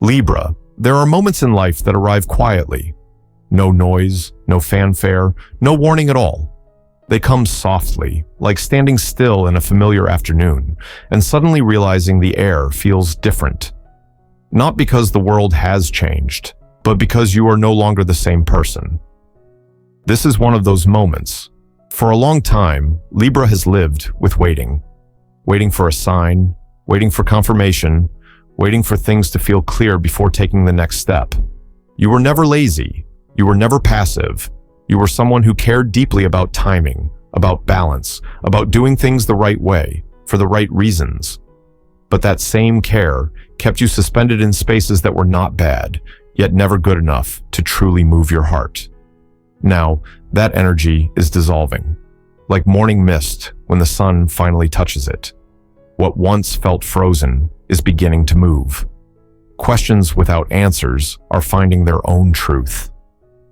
Libra, there are moments in life that arrive quietly. No noise, no fanfare, no warning at all. They come softly, like standing still in a familiar afternoon, and suddenly realizing the air feels different. Not because the world has changed, but because you are no longer the same person. This is one of those moments. For a long time, Libra has lived with waiting. Waiting for a sign, waiting for confirmation, waiting for things to feel clear before taking the next step. You were never lazy. You were never passive. You were someone who cared deeply about timing, about balance, about doing things the right way, for the right reasons. But that same care kept you suspended in spaces that were not bad, yet never good enough to truly move your heart. Now, that energy is dissolving, like morning mist when the sun finally touches it. What once felt frozen is beginning to move. Questions without answers are finding their own truth.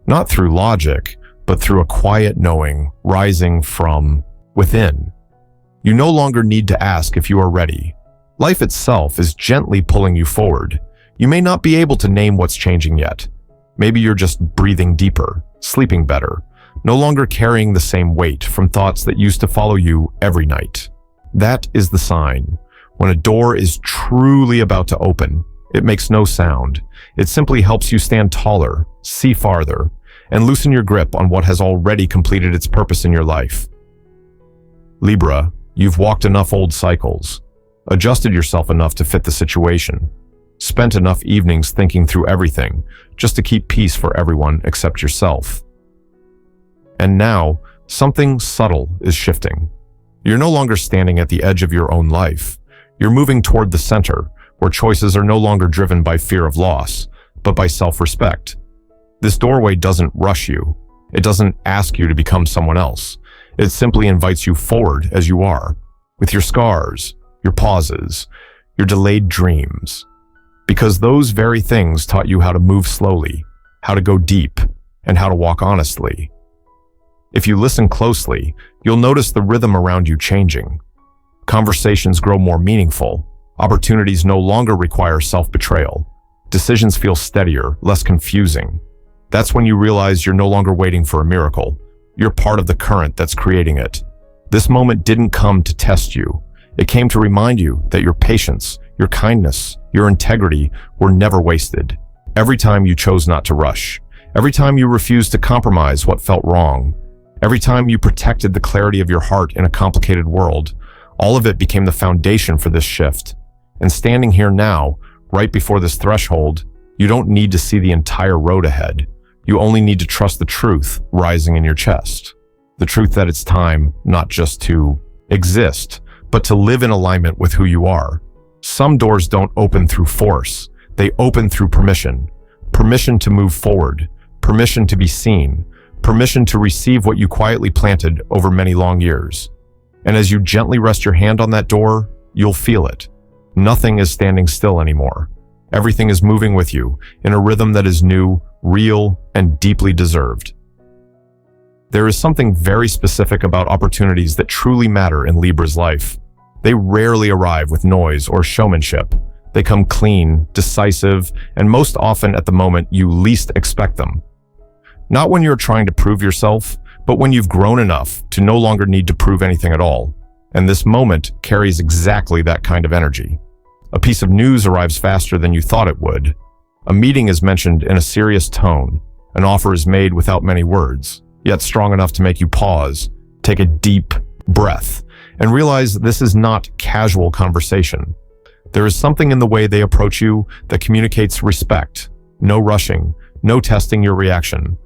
Not through logic, but through a quiet knowing rising from within. You no longer need to ask if you are ready. Life itself is gently pulling you forward. You may not be able to name what's changing yet. Maybe you're just breathing deeper, sleeping better, no longer carrying the same weight from thoughts that used to follow you every night. That is the sign. When a door is truly about to open, it makes no sound. It simply helps you stand taller, see farther, and loosen your grip on what has already completed its purpose in your life. Libra, you've walked enough old cycles, adjusted yourself enough to fit the situation, spent enough evenings thinking through everything just to keep peace for everyone except yourself. And now, something subtle is shifting. You're no longer standing at the edge of your own life. You're moving toward the center, where choices are no longer driven by fear of loss, but by self-respect. This doorway doesn't rush you. It doesn't ask you to become someone else. It simply invites you forward as you are, with your scars, your pauses, your delayed dreams. Because those very things taught you how to move slowly, how to go deep, and how to walk honestly. If you listen closely, you'll notice the rhythm around you changing. Conversations grow more meaningful. Opportunities no longer require self-betrayal. Decisions feel steadier, less confusing. That's when you realize you're no longer waiting for a miracle. You're part of the current that's creating it. This moment didn't come to test you. It came to remind you that your patience, your kindness, your integrity were never wasted. Every time you chose not to rush, every time you refused to compromise what felt wrong, every time you protected the clarity of your heart in a complicated world, all of it became the foundation for this shift. And standing here now, right before this threshold, you don't need to see the entire road ahead. You only need to trust the truth rising in your chest. The truth that it's time not just to exist, but to live in alignment with who you are. Some doors don't open through force. They open through permission. Permission to move forward. Permission to be seen. Permission to receive what you quietly planted over many long years. And as you gently rest your hand on that door, you'll feel it. Nothing is standing still anymore. Everything is moving with you in a rhythm that is new, real, and deeply deserved. There is something very specific about opportunities that truly matter in Libra's life. They rarely arrive with noise or showmanship. They come clean, decisive, and most often at the moment you least expect them. Not when you're trying to prove yourself, but when you've grown enough to no longer need to prove anything at all. And this moment carries exactly that kind of energy. A piece of news arrives faster than you thought it would. A meeting is mentioned in a serious tone. An offer is made without many words, yet strong enough to make you pause, take a deep breath, and realize this is not casual conversation. There is something in the way they approach you that communicates respect. No rushing, no testing your reaction.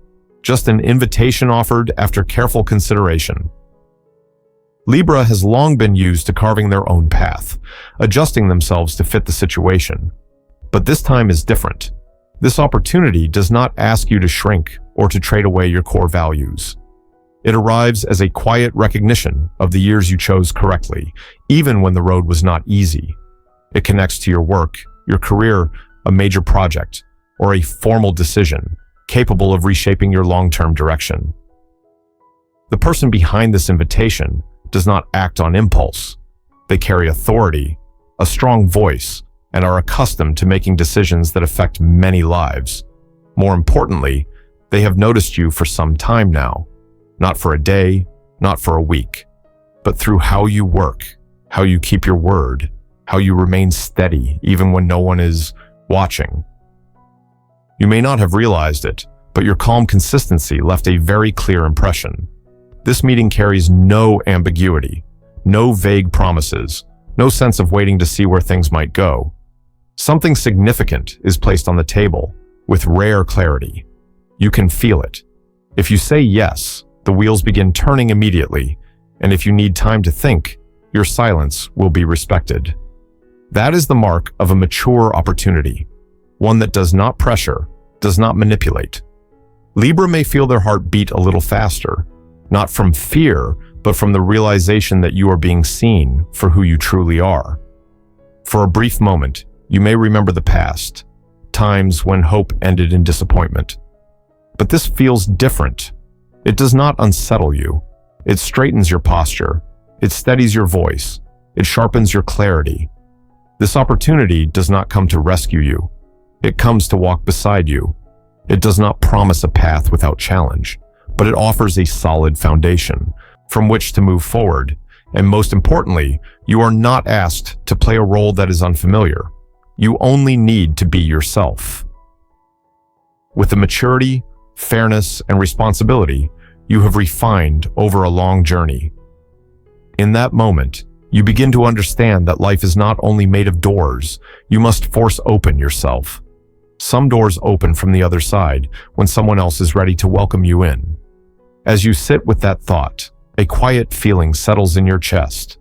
Just an invitation offered after careful consideration. Libra has long been used to carving their own path, adjusting themselves to fit the situation. But this time is different. This opportunity does not ask you to shrink or to trade away your core values. It arrives as a quiet recognition of the years you chose correctly, even when the road was not easy. It connects to your work, your career, a major project, or a formal decision capable of reshaping your long-term direction. The person behind this invitation does not act on impulse. They carry authority, a strong voice, and are accustomed to making decisions that affect many lives. More importantly, they have noticed you for some time now, not for a day, not for a week, but through how you work, how you keep your word, how you remain steady even when no one is watching. You may not have realized it, but your calm consistency left a very clear impression. This meeting carries no ambiguity, no vague promises, no sense of waiting to see where things might go. Something significant is placed on the table with rare clarity. You can feel it. If you say yes, the wheels begin turning immediately, and if you need time to think, your silence will be respected. That is the mark of a mature opportunity, one that does not pressure, does not manipulate. Libra may feel their heart beat a little faster, not from fear, but from the realization that you are being seen for who you truly are. For a brief moment, you may remember the past, times when hope ended in disappointment. But this feels different. It does not unsettle you. It straightens your posture. It steadies your voice. It sharpens your clarity. This opportunity does not come to rescue you. It comes to walk beside you. It does not promise a path without challenge, but it offers a solid foundation from which to move forward. And most importantly, you are not asked to play a role that is unfamiliar. You only need to be yourself. With the maturity, fairness, and responsibility you have refined over a long journey. In that moment, you begin to understand that life is not only made of doors, you must force open yourself. Some doors open from the other side when someone else is ready to welcome you in. As you sit with that thought, a quiet feeling settles in your chest,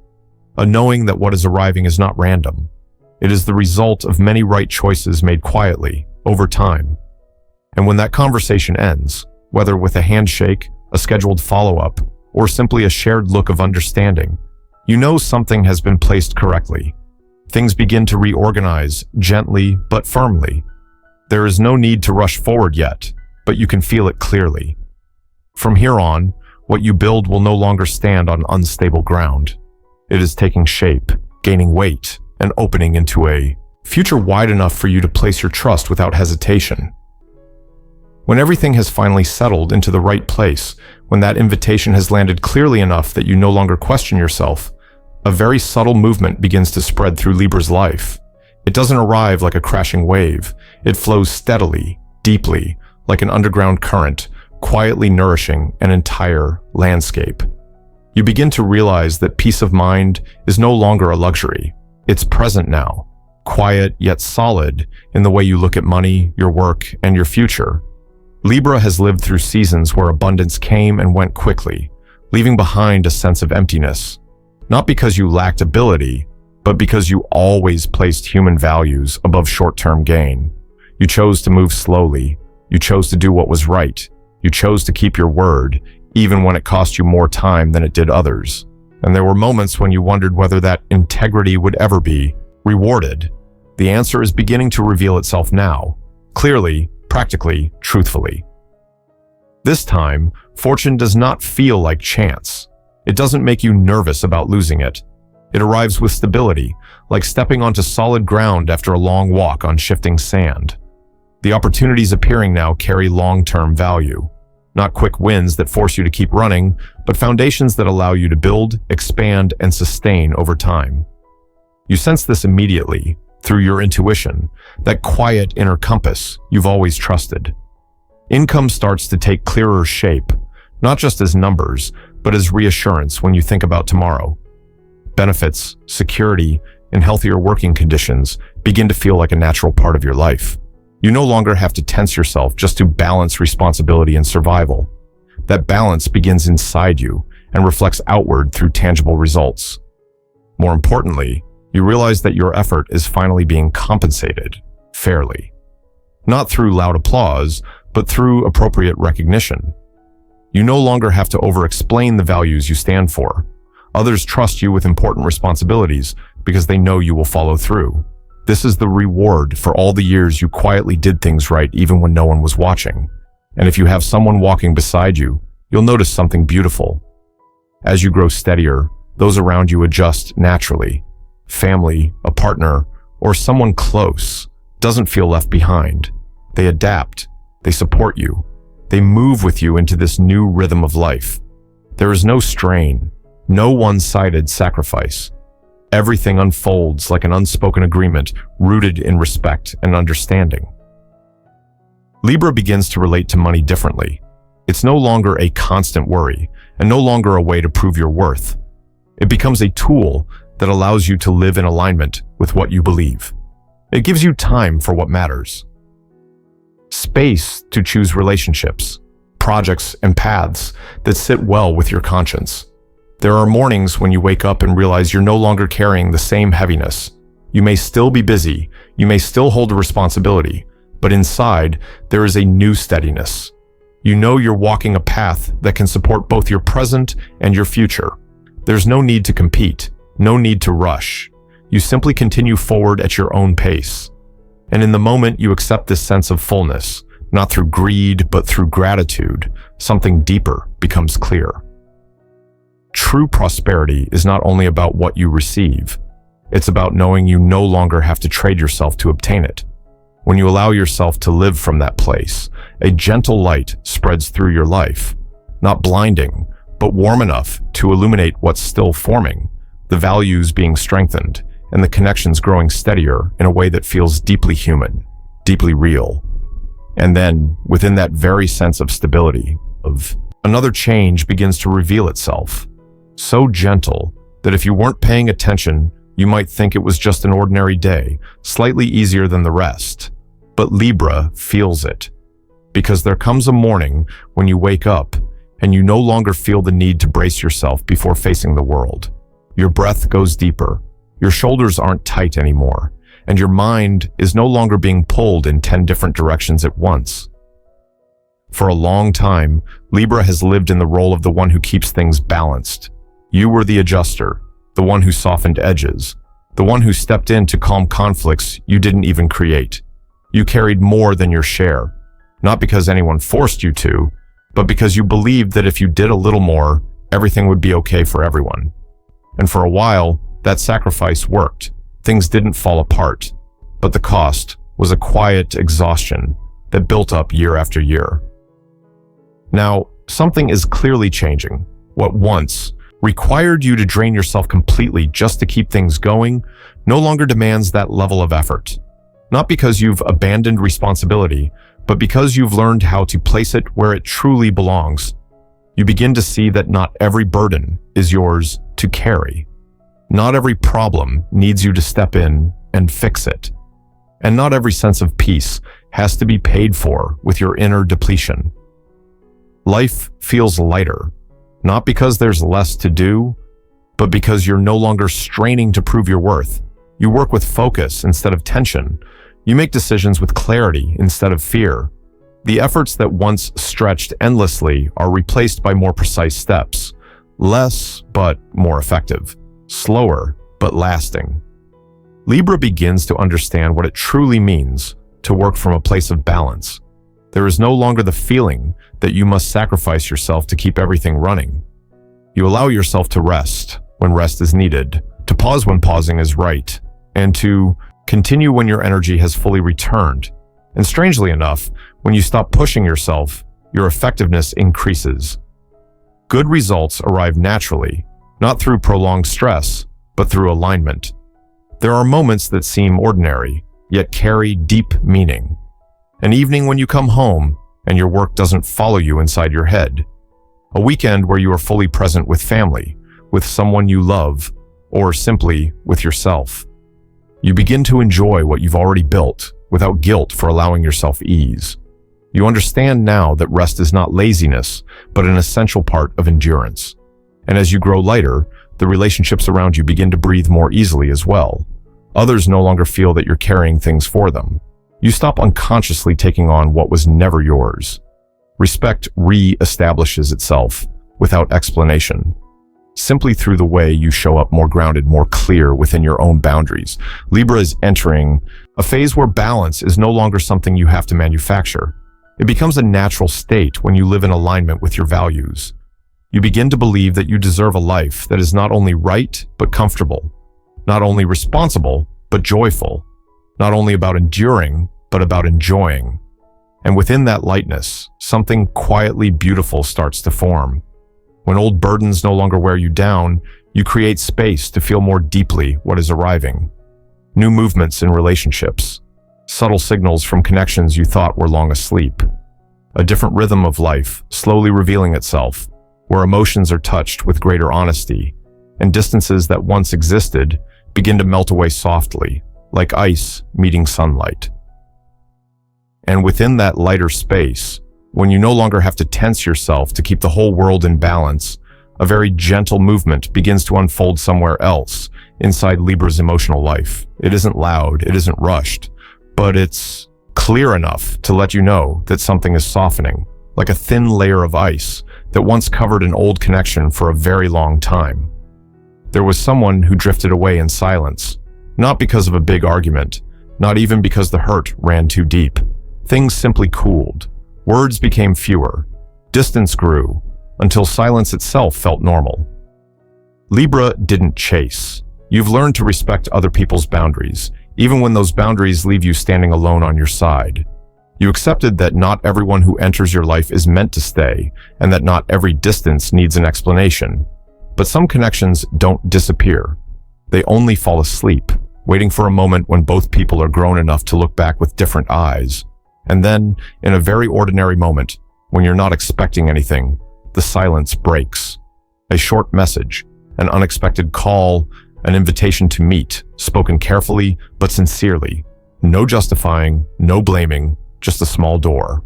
a knowing that what is arriving is not random. It is the result of many right choices made quietly, over time. And when that conversation ends, whether with a handshake, a scheduled follow-up, or simply a shared look of understanding, you know something has been placed correctly. Things begin to reorganize, gently but firmly. There is no need to rush forward yet, but you can feel it clearly. From here on, what you build will no longer stand on unstable ground. It is taking shape, gaining weight, and opening into a future wide enough for you to place your trust without hesitation. When everything has finally settled into the right place, when that invitation has landed clearly enough that you no longer question yourself, a very subtle movement begins to spread through Libra's life. It doesn't arrive like a crashing wave. It flows steadily, deeply, like an underground current, quietly nourishing an entire landscape. You begin to realize that peace of mind is no longer a luxury. It's present now, quiet yet solid in the way you look at money, your work, and your future. Libra has lived through seasons where abundance came and went quickly, leaving behind a sense of emptiness. Not because you lacked ability, but because you always placed human values above short-term gain. You chose to move slowly. You chose to do what was right. You chose to keep your word, even when it cost you more time than it did others. And there were moments when you wondered whether that integrity would ever be rewarded. The answer is beginning to reveal itself now, clearly, practically, truthfully. This time, fortune does not feel like chance. It doesn't make you nervous about losing it. It arrives with stability, like stepping onto solid ground after a long walk on shifting sand. The opportunities appearing now carry long-term value. Not quick wins that force you to keep running, but foundations that allow you to build, expand, and sustain over time. You sense this immediately, through your intuition, that quiet inner compass you've always trusted. Income starts to take clearer shape, not just as numbers, but as reassurance when you think about tomorrow. Benefits, security, and healthier working conditions begin to feel like a natural part of your life. You no longer have to tense yourself just to balance responsibility and survival. That balance begins inside you and reflects outward through tangible results. More importantly, you realize that your effort is finally being compensated fairly. Not through loud applause, but through appropriate recognition. You no longer have to over-explain the values you stand for. Others trust you with important responsibilities because they know you will follow through. This is the reward for all the years you quietly did things right even when no one was watching. And if you have someone walking beside you, you'll notice something beautiful. As you grow steadier, those around you adjust naturally. Family, a partner, or someone close doesn't feel left behind. They adapt, they support you, they move with you into this new rhythm of life. There is no strain, no one-sided sacrifice. Everything unfolds like an unspoken agreement rooted in respect and understanding. Libra begins to relate to money differently. It's no longer a constant worry and no longer a way to prove your worth. It becomes a tool that allows you to live in alignment with what you believe. It gives you time for what matters. Space to choose relationships, projects, and paths that sit well with your conscience. There are mornings when you wake up and realize you're no longer carrying the same heaviness. You may still be busy, you may still hold a responsibility, but inside, there is a new steadiness. You know you're walking a path that can support both your present and your future. There's no need to compete, no need to rush. You simply continue forward at your own pace. And in the moment you accept this sense of fullness, not through greed, but through gratitude, something deeper becomes clear. True prosperity is not only about what you receive, it's about knowing you no longer have to trade yourself to obtain it. When you allow yourself to live from that place, a gentle light spreads through your life, not blinding, but warm enough to illuminate what's still forming, the values being strengthened, and the connections growing steadier in a way that feels deeply human, deeply real. And then, within that very sense of stability, another change begins to reveal itself. So gentle that if you weren't paying attention, you might think it was just an ordinary day, slightly easier than the rest. But Libra feels it. Because there comes a morning when you wake up and you no longer feel the need to brace yourself before facing the world. Your breath goes deeper, your shoulders aren't tight anymore, and your mind is no longer being pulled in 10 different directions at once. For a long time, Libra has lived in the role of the one who keeps things balanced. You were the adjuster, the one who softened edges, the one who stepped in to calm conflicts you didn't even create. You carried more than your share, not because anyone forced you to, but because you believed that if you did a little more, everything would be okay for everyone. And for a while, that sacrifice worked. Things didn't fall apart, but the cost was a quiet exhaustion that built up year after year. Now, something is clearly changing. What once required you to drain yourself completely just to keep things going no longer demands that level of effort. Not because you've abandoned responsibility, but because you've learned how to place it where it truly belongs. You begin to see that not every burden is yours to carry. Not every problem needs you to step in and fix it. And not every sense of peace has to be paid for with your inner depletion. Life feels lighter, not because there's less to do, but because you're no longer straining to prove your worth. You work with focus instead of tension. You make decisions with clarity instead of fear. The efforts that once stretched endlessly are replaced by more precise steps. Less, but more effective. Slower, but lasting. Libra begins to understand what it truly means to work from a place of balance. There is no longer the feeling that you must sacrifice yourself to keep everything running. You allow yourself to rest when rest is needed, to pause when pausing is right, and to continue when your energy has fully returned. And strangely enough, when you stop pushing yourself, your effectiveness increases. Good results arrive naturally, not through prolonged stress, but through alignment. There are moments that seem ordinary, yet carry deep meaning. An evening when you come home and your work doesn't follow you inside your head. A weekend where you are fully present with family, with someone you love, or simply with yourself. You begin to enjoy what you've already built without guilt for allowing yourself ease. You understand now that rest is not laziness, but an essential part of endurance. And as you grow lighter, the relationships around you begin to breathe more easily as well. Others no longer feel that you're carrying things for them. You stop unconsciously taking on what was never yours. Respect re-establishes itself without explanation, simply through the way you show up more grounded, more clear within your own boundaries. Libra is entering a phase where balance is no longer something you have to manufacture. It becomes a natural state when you live in alignment with your values. You begin to believe that you deserve a life that is not only right, but comfortable, not only responsible, but joyful, not only about enduring, but about enjoying. And within that lightness, something quietly beautiful starts to form. When old burdens no longer wear you down, you create space to feel more deeply what is arriving. New movements in relationships, subtle signals from connections you thought were long asleep. A different rhythm of life slowly revealing itself, where emotions are touched with greater honesty, and distances that once existed begin to melt away softly, like ice meeting sunlight. And within that lighter space, when you no longer have to tense yourself to keep the whole world in balance, a very gentle movement begins to unfold somewhere else inside Libra's emotional life. It isn't loud, it isn't rushed, but it's clear enough to let you know that something is softening, like a thin layer of ice that once covered an old connection for a very long time. There was someone who drifted away in silence, not because of a big argument, not even because the hurt ran too deep. Things simply cooled. Words became fewer. Distance grew, until silence itself felt normal. Libra didn't chase. You've learned to respect other people's boundaries, even when those boundaries leave you standing alone on your side. You accepted that not everyone who enters your life is meant to stay, and that not every distance needs an explanation. But some connections don't disappear. They only fall asleep, waiting for a moment when both people are grown enough to look back with different eyes. And then, in a very ordinary moment, when you're not expecting anything, the silence breaks. A short message, an unexpected call, an invitation to meet, spoken carefully but sincerely. No justifying, no blaming, just a small door.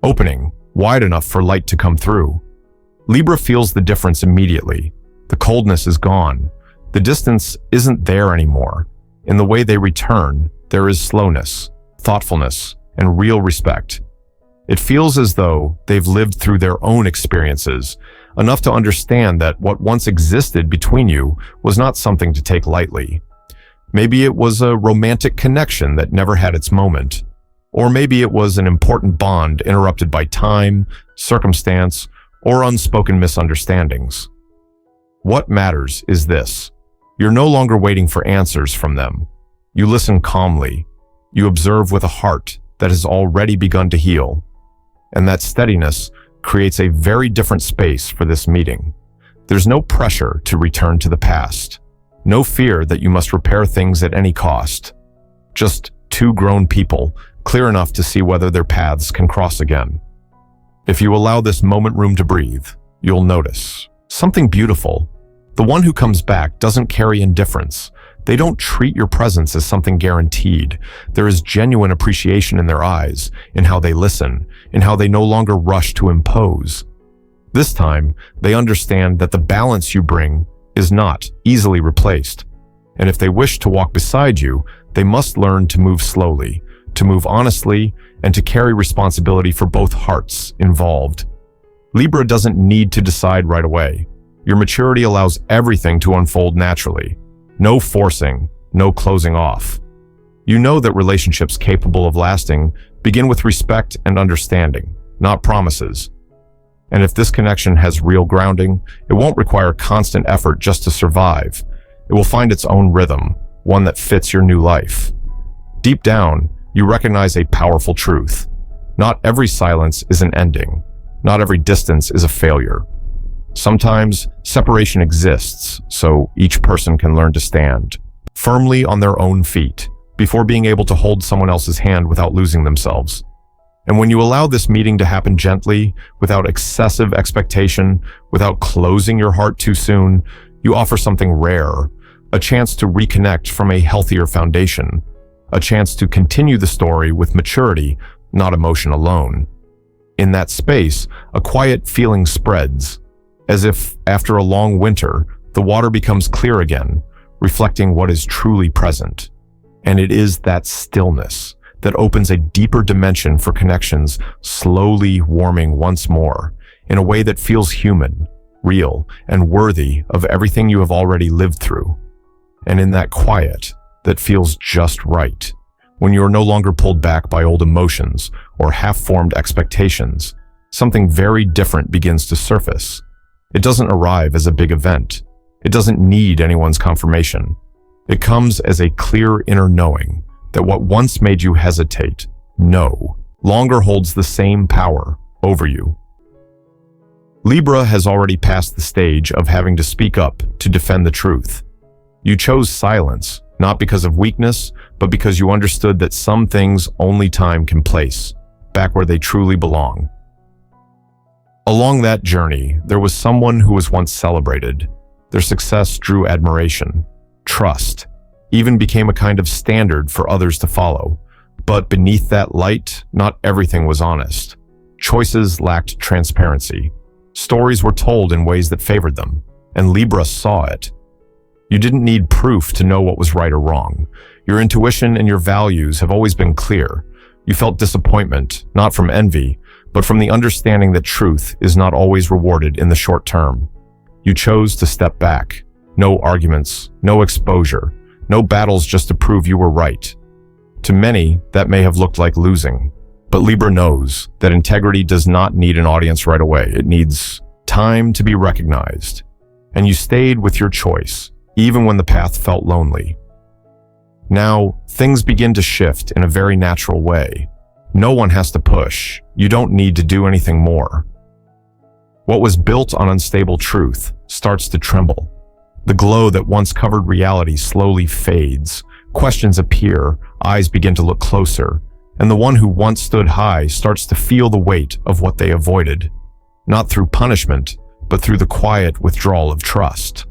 Opening, wide enough for light to come through. Libra feels the difference immediately. The coldness is gone. The distance isn't there anymore. In the way they return, there is slowness, thoughtfulness, and real respect. It feels as though they've lived through their own experiences, enough to understand that what once existed between you was not something to take lightly. Maybe it was a romantic connection that never had its moment. Or maybe it was an important bond interrupted by time, circumstance, or unspoken misunderstandings. What matters is this. You're no longer waiting for answers from them. You listen calmly. You observe with a heart that has already begun to heal. And that steadiness creates a very different space for this meeting. There's no pressure to return to the past. No fear that you must repair things at any cost. Just two grown people, clear enough to see whether their paths can cross again. If you allow this moment room to breathe, you'll notice something beautiful. The one who comes back doesn't carry indifference. They don't treat your presence as something guaranteed. There is genuine appreciation in their eyes, in how they listen, in how they no longer rush to impose. This time, they understand that the balance you bring is not easily replaced. And if they wish to walk beside you, they must learn to move slowly, to move honestly, and to carry responsibility for both hearts involved. Libra doesn't need to decide right away. Your maturity allows everything to unfold naturally. No forcing, no closing off. You know that relationships capable of lasting begin with respect and understanding, not promises. And if this connection has real grounding, it won't require constant effort just to survive. It will find its own rhythm, one that fits your new life. Deep down, you recognize a powerful truth. Not every silence is an ending. Not every distance is a failure. Sometimes separation exists, so each person can learn to stand firmly on their own feet before being able to hold someone else's hand without losing themselves. And when you allow this meeting to happen gently, without excessive expectation, without closing your heart too soon, you offer something rare, a chance to reconnect from a healthier foundation, a chance to continue the story with maturity, not emotion alone. In that space, a quiet feeling spreads, as if, after a long winter, the water becomes clear again, reflecting what is truly present. And it is that stillness that opens a deeper dimension for connections, slowly warming once more, in a way that feels human, real, and worthy of everything you have already lived through. And in that quiet that feels just right, when you are no longer pulled back by old emotions or half-formed expectations, something very different begins to surface. It doesn't arrive as a big event. It doesn't need anyone's confirmation. It comes as a clear inner knowing, that what once made you hesitate, no longer holds the same power over you. Libra has already passed the stage of having to speak up to defend the truth. You chose silence, not because of weakness, but because you understood that some things only time can place back where they truly belong. Along that journey, there was someone who was once celebrated. Their success drew admiration, trust, even became a kind of standard for others to follow. But beneath that light, not everything was honest. Choices lacked transparency. Stories were told in ways that favored them, and Libra saw it. You didn't need proof to know what was right or wrong. Your intuition and your values have always been clear. You felt disappointment, not from envy, but from the understanding that truth is not always rewarded in the short term. You chose to step back. No arguments, no exposure, no battles just to prove you were right. To many, that may have looked like losing. But Libra knows that integrity does not need an audience right away. It needs time to be recognized. And you stayed with your choice, even when the path felt lonely. Now, things begin to shift in a very natural way. No one has to push. You don't need to do anything more. What was built on unstable truth starts to tremble. The glow that once covered reality slowly fades. Questions appear, eyes begin to look closer, and the one who once stood high starts to feel the weight of what they avoided, not through punishment, but through the quiet withdrawal of trust.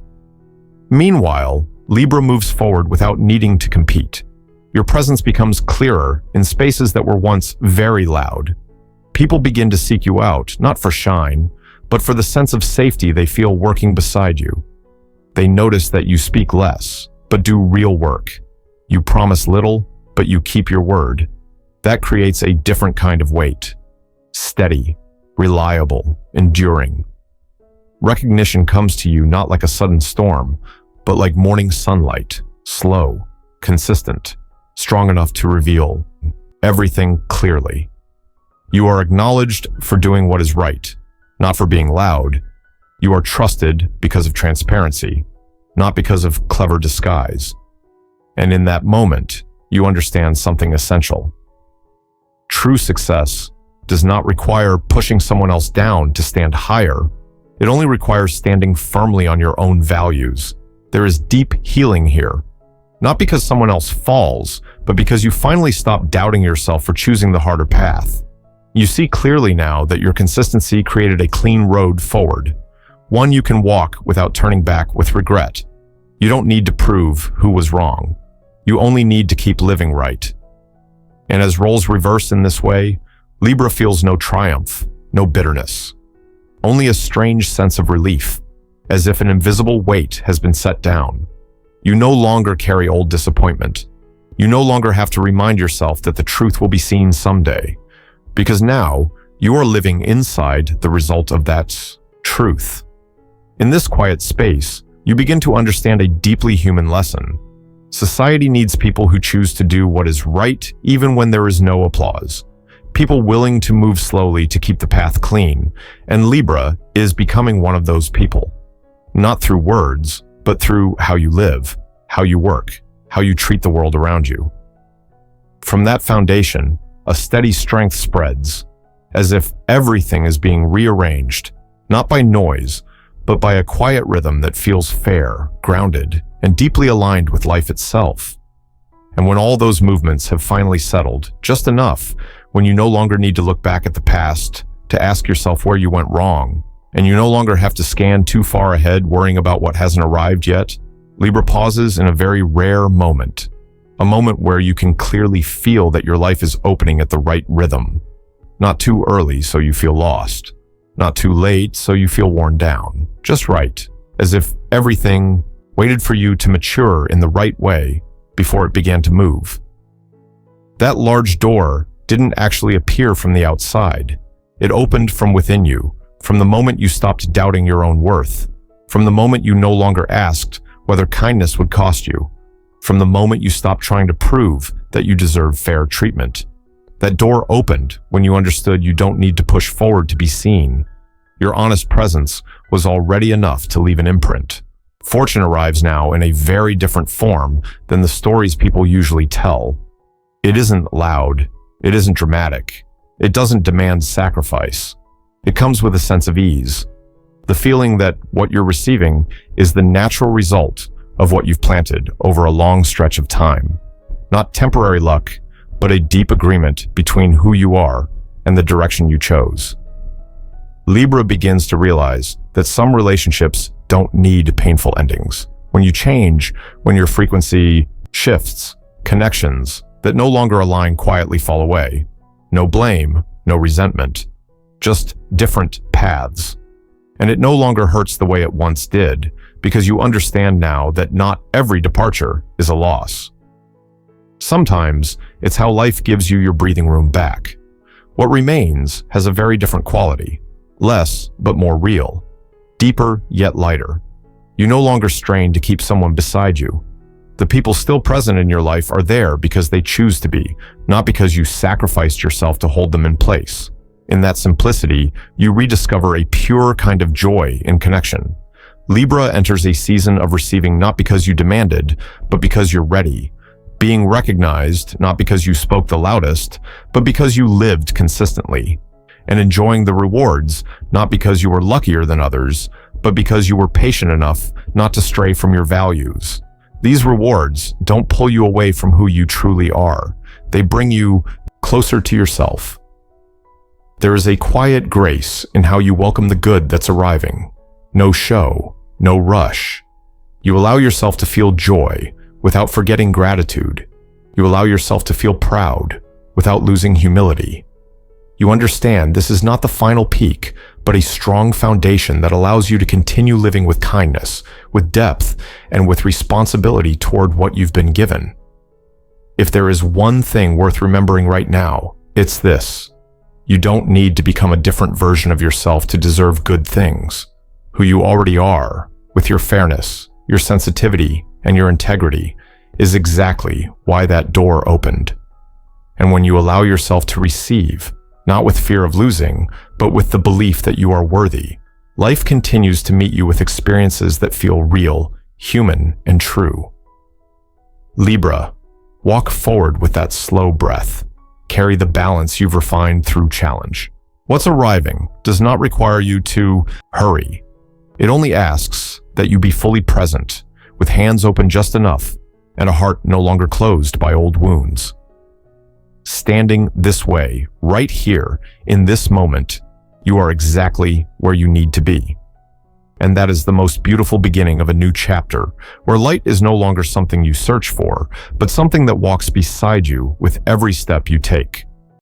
Meanwhile, Libra moves forward without needing to compete. Your presence becomes clearer in spaces that were once very loud. People begin to seek you out, not for shine, but for the sense of safety they feel working beside you. They notice that you speak less, but do real work. You promise little, but you keep your word. That creates a different kind of weight. Steady, reliable, enduring. Recognition comes to you not like a sudden storm, but like morning sunlight, slow, consistent, strong enough to reveal everything clearly. You are acknowledged for doing what is right, not for being loud. You are trusted because of transparency, not because of clever disguise. And in that moment, you understand something essential. True success does not require pushing someone else down to stand higher. It only requires standing firmly on your own values. There is deep healing here, not because someone else falls, but because you finally stop doubting yourself for choosing the harder path. You see clearly now that your consistency created a clean road forward, one you can walk without turning back with regret. You don't need to prove who was wrong. You only need to keep living right. And as roles reverse in this way, Libra feels no triumph, no bitterness, only a strange sense of relief, as if an invisible weight has been set down. You no longer carry old disappointment. You no longer have to remind yourself that the truth will be seen someday, because now you are living inside the result of that truth. In this quiet space, you begin to understand a deeply human lesson. Society needs people who choose to do what is right even when there is no applause. People willing to move slowly to keep the path clean, and Libra is becoming one of those people. Not through words, but through how you live, how you work, how you treat the world around you. From that foundation, a steady strength spreads, as if everything is being rearranged, not by noise, but by a quiet rhythm that feels fair, grounded, and deeply aligned with life itself. And when all those movements have finally settled, just enough, when you no longer need to look back at the past to ask yourself where you went wrong, and you no longer have to scan too far ahead worrying about what hasn't arrived yet, Libra pauses in a very rare moment, a moment where you can clearly feel that your life is opening at the right rhythm. Not too early so you feel lost, not too late so you feel worn down, just right, as if everything waited for you to mature in the right way before it began to move. That large door didn't actually appear from the outside. It opened from within you, from the moment you stopped doubting your own worth, from the moment you no longer asked whether kindness would cost you, from the moment you stopped trying to prove that you deserve fair treatment. That door opened when you understood you don't need to push forward to be seen. Your honest presence was already enough to leave an imprint. Fortune arrives now in a very different form than the stories people usually tell. It isn't loud. It isn't dramatic. It doesn't demand sacrifice. It comes with a sense of ease. The feeling that what you're receiving is the natural result of what you've planted over a long stretch of time. Not temporary luck, but a deep agreement between who you are and the direction you chose. Libra begins to realize that some relationships don't need painful endings. When you change, when your frequency shifts, connections that no longer align quietly fall away. No blame, no resentment, just different paths. And it no longer hurts the way it once did, because you understand now that not every departure is a loss. Sometimes it's how life gives you your breathing room back. What remains has a very different quality, less but more real, deeper yet lighter. You no longer strain to keep someone beside you. The people still present in your life are there because they choose to be, not because you sacrificed yourself to hold them in place. In that simplicity, you rediscover a pure kind of joy in connection. Libra enters a season of receiving not because you demanded, but because you're ready. Being recognized not because you spoke the loudest, but because you lived consistently. And enjoying the rewards not because you were luckier than others, but because you were patient enough not to stray from your values. These rewards don't pull you away from who you truly are. They bring you closer to yourself. There is a quiet grace in how you welcome the good that's arriving. No show, no rush. You allow yourself to feel joy without forgetting gratitude. You allow yourself to feel proud without losing humility. You understand this is not the final peak, but a strong foundation that allows you to continue living with kindness, with depth, and with responsibility toward what you've been given. If there is one thing worth remembering right now, it's this. You don't need to become a different version of yourself to deserve good things. Who you already are, with your fairness, your sensitivity, and your integrity, is exactly why that door opened. And when you allow yourself to receive, not with fear of losing, but with the belief that you are worthy, life continues to meet you with experiences that feel real, human, and true. Libra, walk forward with that slow breath. Carry the balance you've refined through challenge. What's arriving does not require you to hurry. It only asks that you be fully present, with hands open just enough, and a heart no longer closed by old wounds. Standing this way, right here, in this moment, you are exactly where you need to be. And that is the most beautiful beginning of a new chapter, where light is no longer something you search for, but something that walks beside you with every step you take.